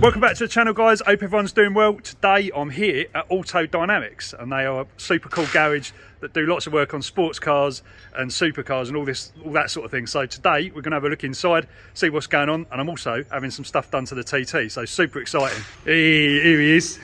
Welcome back to the channel, guys. Hope everyone's doing well. Today I'm here at AUTODYNAMICS, and they are a super cool garage that do lots of work on sports cars and supercars and all that sort of thing. So today we're going to have a look inside, see what's going on, and I'm also having some stuff done to the TT, so super exciting. Here he is.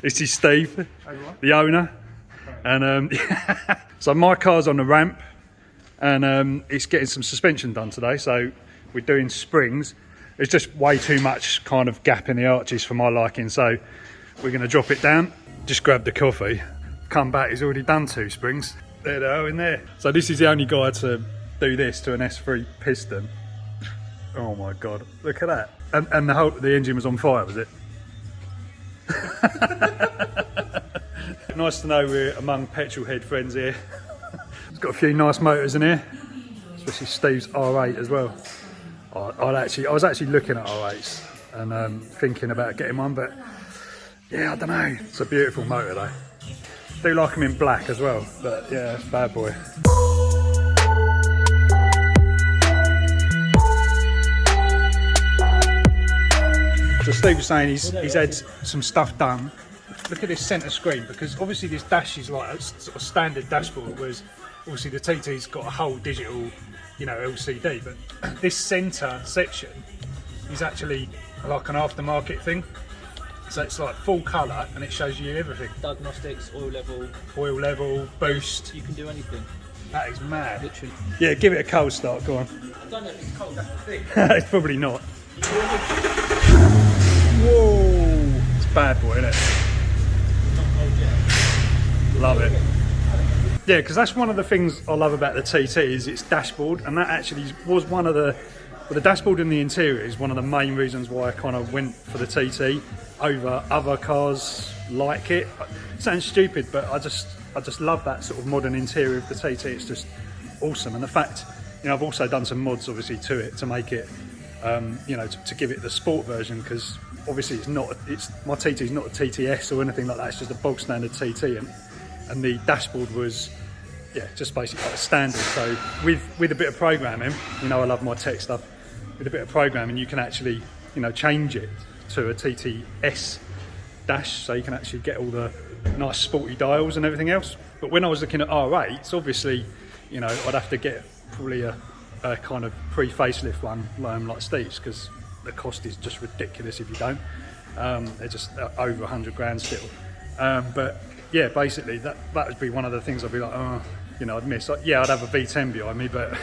This is Steve, the owner, and so my car's on the ramp, and it's getting some suspension done today. So we're doing springs. There's just way too much kind of gap in the arches for my liking, so we're going to drop it down. Just grab the coffee, come back, he's already done 2 springs. There they are in there. So this is the only guy to do this to an S3 piston. Oh my god, look at that. And the engine was on fire, was it? Nice to know we're among petrol head friends here. It's got a few nice motors in here, especially Steve's R8 as well. I was actually looking at R8s and thinking about getting one, but yeah, I don't know. It's a beautiful motor though. Do like them in black as well, but yeah, it's a bad boy. So Steve was saying he's had some stuff done. Look at this centre screen, because obviously this dash is like a sort of standard dashboard, whereas obviously the TT's got a whole digital, you know, LCD, but this centre section is actually like an aftermarket thing. So it's like full colour and it shows you everything. Diagnostics, oil level, boost. You can do anything. That is mad. Literally. Yeah, give it a cold start, go on. I don't know if it's cold, that's the thing. It's probably not. Whoa! It's a bad boy, isn't it? Not cold yet. Love it. Yeah, because that's one of the things I love about the TT is its dashboard, and that actually was one of the dashboard in the interior is one of the main reasons why I kind of went for the TT over other cars like it. It sounds stupid, but I just love that sort of modern interior of the TT. It's just awesome, and the fact, you know, I've also done some mods obviously to it to make it, you know, to give it the sport version, because obviously my TT is not a TTS or anything like that. It's just a bog standard TT, and the dashboard was, yeah, just basically like a standard. So with a bit of programming, you know, I love my tech stuff. With a bit of programming, you can actually, you know, change it to a TTS dash, so you can actually get all the nice sporty dials and everything else. But when I was looking at R8s, obviously, you know, I'd have to get probably a kind of pre-facelift one like Steve's, because the cost is just ridiculous if you don't. They're just over 100 grand still. But yeah, basically that would be one of the things I'd be like, oh, you know, I'd miss. Like, yeah, I'd have a V10 behind me, but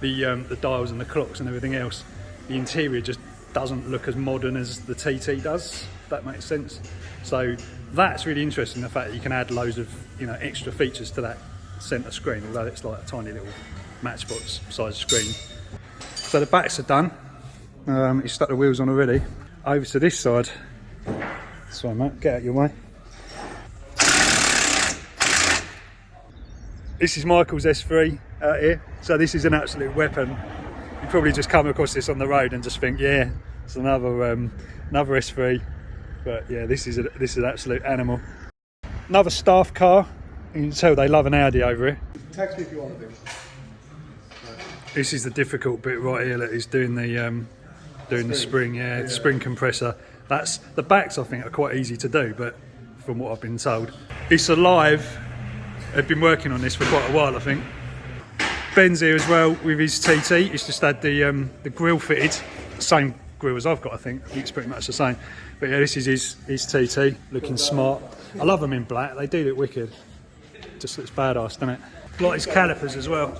the dials and the clocks and everything else, the interior just doesn't look as modern as the TT does, if that makes sense. So that's really interesting, the fact that you can add loads of, you know, extra features to that centre screen, although it's like a tiny little matchbox size screen. So the backs are done. You stuck the wheels on already. Over to this side. Sorry mate, get out your way. This is Michael's S3 out here, so this is an absolute weapon. You probably just come across this on the road and just think, yeah, it's another S3. But yeah, this is an absolute animal. Another staff car. You can tell they love an Audi over here. Text me if you want to. This is the difficult bit right here. That is doing the spring, yeah, the spring compressor. That's the backs. I think are quite easy to do, but from what I've been told, it's alive. They've been working on this for quite a while, I think. Ben's here as well with his TT. He's just had the grille fitted, same grille as I've got. I think it's pretty much the same. But yeah, this is his TT, looking smart. I love them in black. They do look wicked. Just looks badass, doesn't it? Like his calipers as well.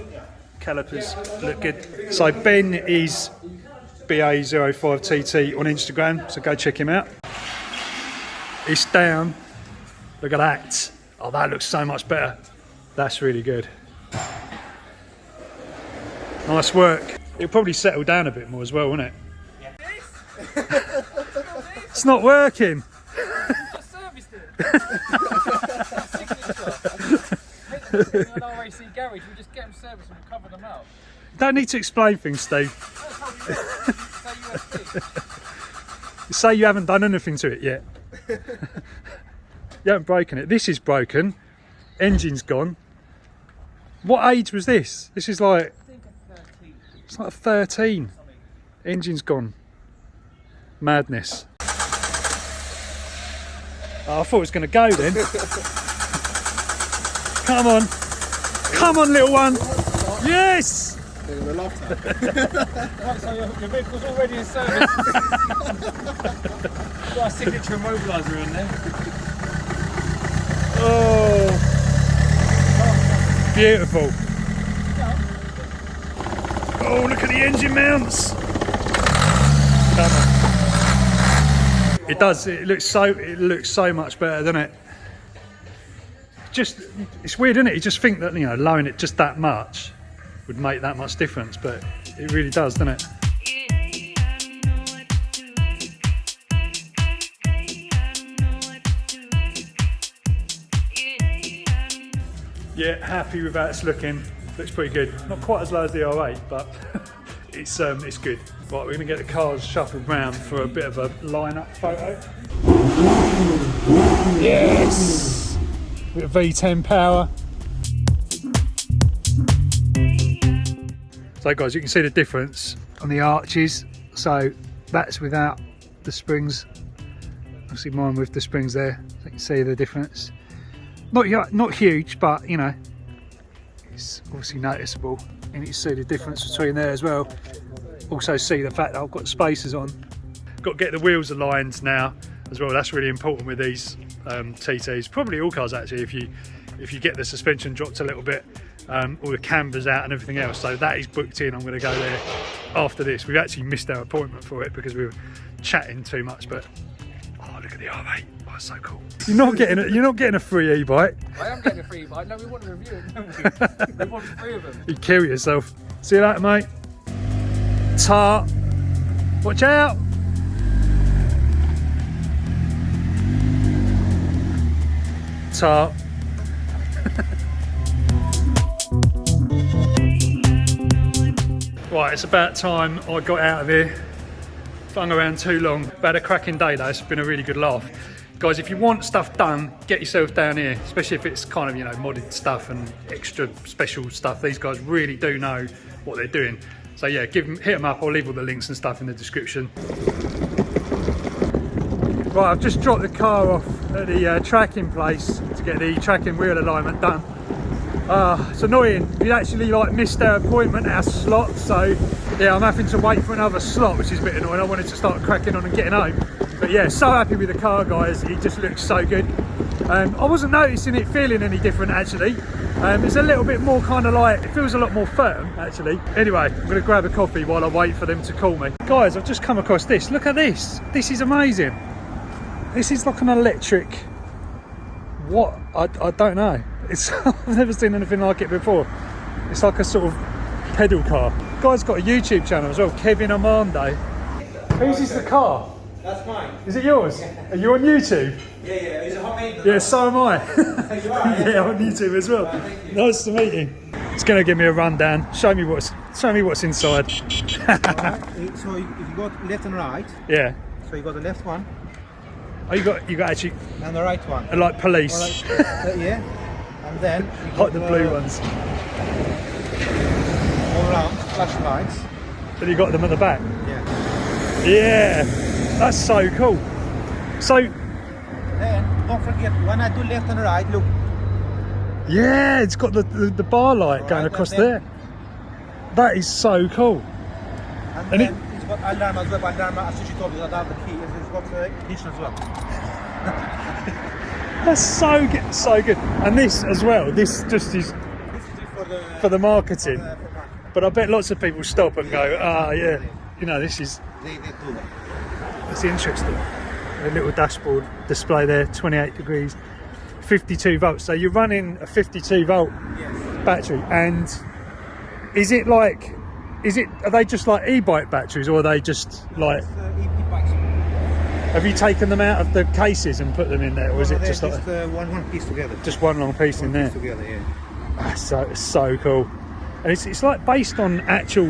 Calipers look good. So Ben is BA05TT on Instagram, so go check him out. It's down. Look at that. Oh, that looks so much better. That's really good. Nice work. It'll probably settle down a bit more as well, won't it? Yeah. It's not working. I serviced it. In an RAC garage, we just get them serviced and we cover them out. Don't need to explain things, Steve. Say you haven't done anything to it yet. You haven't broken it. This is broken. Engine's gone. What age was this? This is like, I think I'm 13. It's like a 13. Engine's gone. Madness. Oh, I thought it was going to go then. Come on. Come on, little one. Yes! Right, so your vehicle's already in service. Got a signature immobiliser in there. Oh. Beautiful. Oh, look at the engine mounts. Come on. It does. It looks so much better, doesn't it? Just, it's weird, isn't it? You just think that, you know, lowering it just that much would make that much difference, but it really does, doesn't it? Yeah, happy with how it's looking. Looks pretty good. Not quite as low as the R8, but it's good. Right, we're gonna get the cars shuffled round for a bit of a line-up photo. Yes! Bit of V10 power. So guys, you can see the difference on the arches. So that's without the springs. Obviously mine with the springs there. So you can see the difference. Not huge, but you know, it's obviously noticeable. And you can see the difference between there as well. Also see the fact that I've got spacers on. Got to get the wheels aligned now as well. That's really important with these TTs. Probably all cars actually. If you get the suspension dropped a little bit, all the cambers out and everything else. So that is booked in. I'm going to go there after this. We've actually missed our appointment for it because we were chatting too much. But oh, look at the R8. Oh, it's so cool. You're not getting a free e-bike. I am getting a free bike. No, we want to review it, don't we? We want 3 of them. You kill yourself. See you later, mate. Tart. Watch out. Tart. Right, it's about time I got out of here. Hung around too long. About a cracking day though, it's been a really good laugh. Guys, if you want stuff done, get yourself down here, especially if it's kind of, you know, modded stuff and extra special stuff. These guys really do know what they're doing. So yeah, hit them up. I'll leave all the links and stuff in the description. Right, I've just dropped the car off at the tracking place to get the tracking wheel alignment done. It's annoying. We actually like missed our appointment, our slot, so yeah, I'm having to wait for another slot, which is a bit annoying. I wanted to start cracking on and getting home. But yeah, so happy with the car, guys. It just looks so good. I wasn't noticing it feeling any different actually. It's a little bit more kind of like, it feels a lot more firm actually. Anyway, I'm gonna grab a coffee while I wait for them to call me. Guys, I've just come across this. Look at this. This is amazing. This is like an electric, what? I don't know. I've never seen anything like it before. It's like a sort of pedal car. Guy's got a YouTube channel as well, Kevin Armando. Whose is the car? That's mine. Is it yours? Are you on YouTube? Yeah, it's a homemade. Yeah, so am I. You are, yeah? Yeah, on YouTube as well. Thank you. Nice to meet you. It's gonna give me a rundown. Show me what's inside. Alright, so if you go left and right, Yeah. so you got the left one Oh, you got actually and the right one. like police, Alright, yeah. And then you like got the blue ones. all around flashlights. Then you got them at the back. Yeah. Yeah, that's so cool. So Then don't forget when I do left and right, look. yeah, it's got the bar light going Alright, across and then- there. That is so cool. And, And then it's got alarm as well. Alarm, as you told me, that I have the key. It's got ignition as well. That's so good, so good. And this as well. This just is This is it for the marketing. for marketing. But I bet lots of people stop and go, yeah, you know, this is They do that. that's interesting. A little dashboard display there, 28 degrees, 52 volts. So you're running a 52 volt Yes. battery, and are they just like e-bike batteries, or are they just like, E-bikes. have you taken them out of the cases and put them in there, or is it just like one piece together? just one long piece in there? Piece together, yeah. That's so cool. And it's like based on actual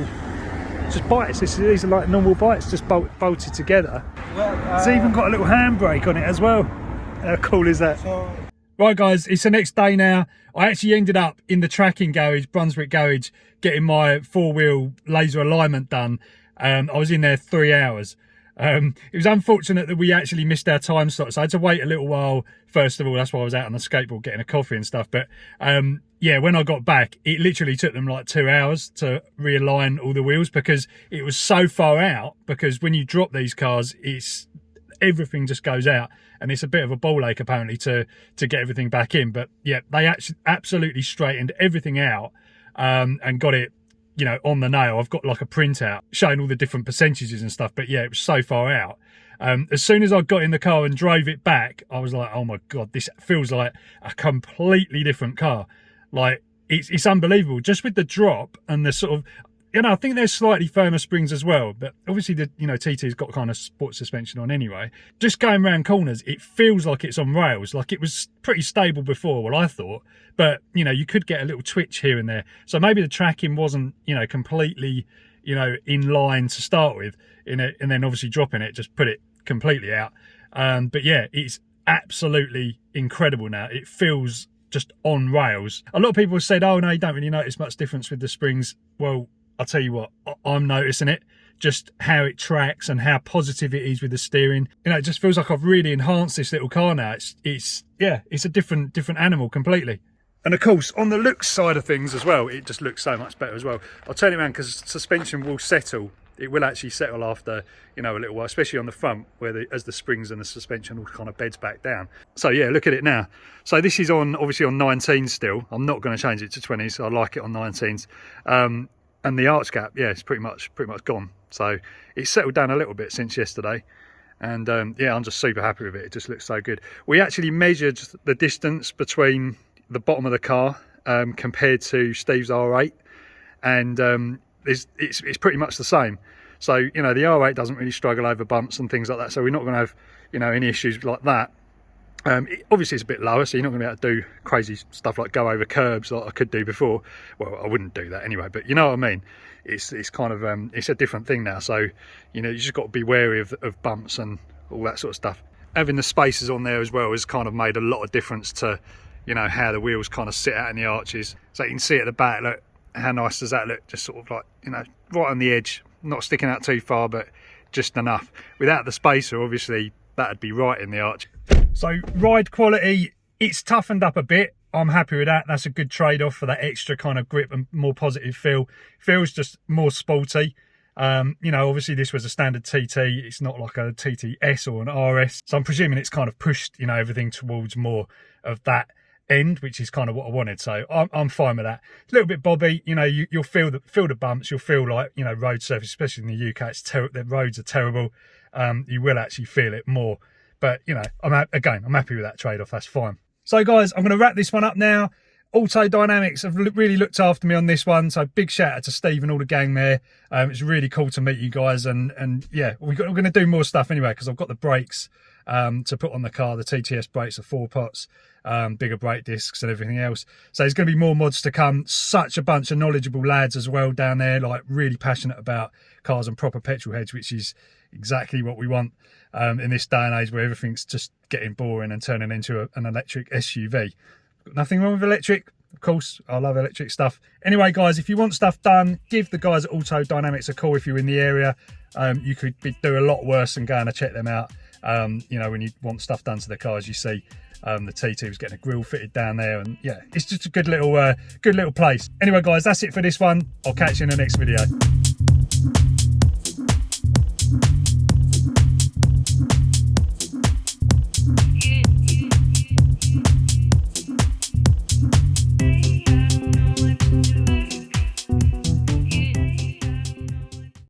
just bikes. These are like normal bikes, just bolted together. Well, It's even got a little handbrake on it as well. How cool is that? so Right guys, it's the next day now. I actually ended up in the tracking garage, Brunswick garage, getting my 4-wheel laser alignment done. I was in there 3 hours. It was unfortunate that we actually missed our time slot, so I had to wait a little while. First of all, that's why I was out on the skateboard getting a coffee and stuff. But yeah, when I got back, it literally took them like 2 hours to realign all the wheels because it was so far out. Because when you drop these cars, everything just goes out, and it's a bit of a ball ache apparently to get everything back in. But yeah, they actually absolutely straightened everything out and got it, you know, on the nail. I've got like a printout showing all the different percentages and stuff, but yeah, it was so far out. As soon as I got in the car and drove it back, I was like, oh my God, this feels like a completely different car. Like, it's unbelievable. Just with the drop and the sort of, you know, I think there's slightly firmer springs as well, but obviously the, you know, TT's got kind of sports suspension on anyway. Just going around corners, it feels like it's on rails. Like, it was pretty stable before, well, I thought, but you know, you could get a little twitch here and there. So maybe the tracking wasn't, you know, completely, you know, in line to start with, and then obviously dropping it just put it completely out. But yeah, it's absolutely incredible now. It feels just on rails. A lot of people said, oh no, you don't really notice much difference with the springs. Well, I'll tell you what, I'm noticing it, just how it tracks and how positive it is with the steering. You know, it just feels like I've really enhanced this little car now. It's yeah, it's a different animal completely. And of course, on the looks side of things as well, it just looks so much better as well. I'll turn it around because suspension will settle. It will actually settle after, you know, a little while, especially on the front where as the springs and the suspension all kind of beds back down. So yeah, look at it now. So this is obviously on 19 still. I'm not going to change it to 20s. I like it on 19s. And the arch gap, yeah, it's pretty much gone. So it's settled down a little bit since yesterday. And yeah, I'm just super happy with it. It just looks so good. We actually measured the distance between the bottom of the car compared to Steve's R8. And it's pretty much the same. So, you know, the R8 doesn't really struggle over bumps and things like that. So we're not going to have, you know, any issues like that. Obviously it's a bit lower, so you're not going to be able to do crazy stuff like go over curbs like I could do before. Well, I wouldn't do that anyway, but you know what I mean. It's kind of it's a different thing now. So, you know, you just got to be wary of bumps and all that sort of stuff. Having the spacers on there as well has kind of made a lot of difference to, you know, how the wheels kind of sit out in the arches. So you can see at the back, look, how nice does that look? Just sort of like, you know, right on the edge, not sticking out too far, but just enough. Without the spacer, obviously, that'd be right in the arch. So ride quality, it's toughened up a bit. I'm happy with that. That's a good trade-off for that extra kind of grip and more positive feel. Feels just more sporty. You know, obviously this was a standard TT. It's not like a TTS or an RS. So I'm presuming it's kind of pushed, you know, everything towards more of that end, which is kind of what I wanted. So I'm fine with that. It's a little bit bobby, you know, you'll feel the bumps. You'll feel like, you know, road surface, especially in the UK, the roads are terrible. You will actually feel it more. But, you know, I'm happy with that trade-off. That's fine. So, guys, I'm going to wrap this one up now. AUTODYNAMICS have really looked after me on this one. So, big shout out to Steve and all the gang there. It's really cool to meet you guys. And yeah, we're going to do more stuff anyway because I've got the brakes to put on the car. The TTS brakes are 4 pots, bigger brake discs and everything else. So, there's going to be more mods to come. Such a bunch of knowledgeable lads as well down there, like really passionate about cars and proper petrol heads, which is exactly what we want in this day and age where everything's just getting boring and turning into an electric SUV. Nothing wrong with electric, of course. I love electric stuff. Anyway, guys, if you want stuff done, give the guys at AUTODYNAMICS a call if you're in the area. You could do a lot worse than going to check them out. You know, when you want stuff done to the cars, you see the TT was getting a grille fitted down there, and yeah, it's just a good little place. Anyway, guys, that's it for this one. I'll catch you in the next video.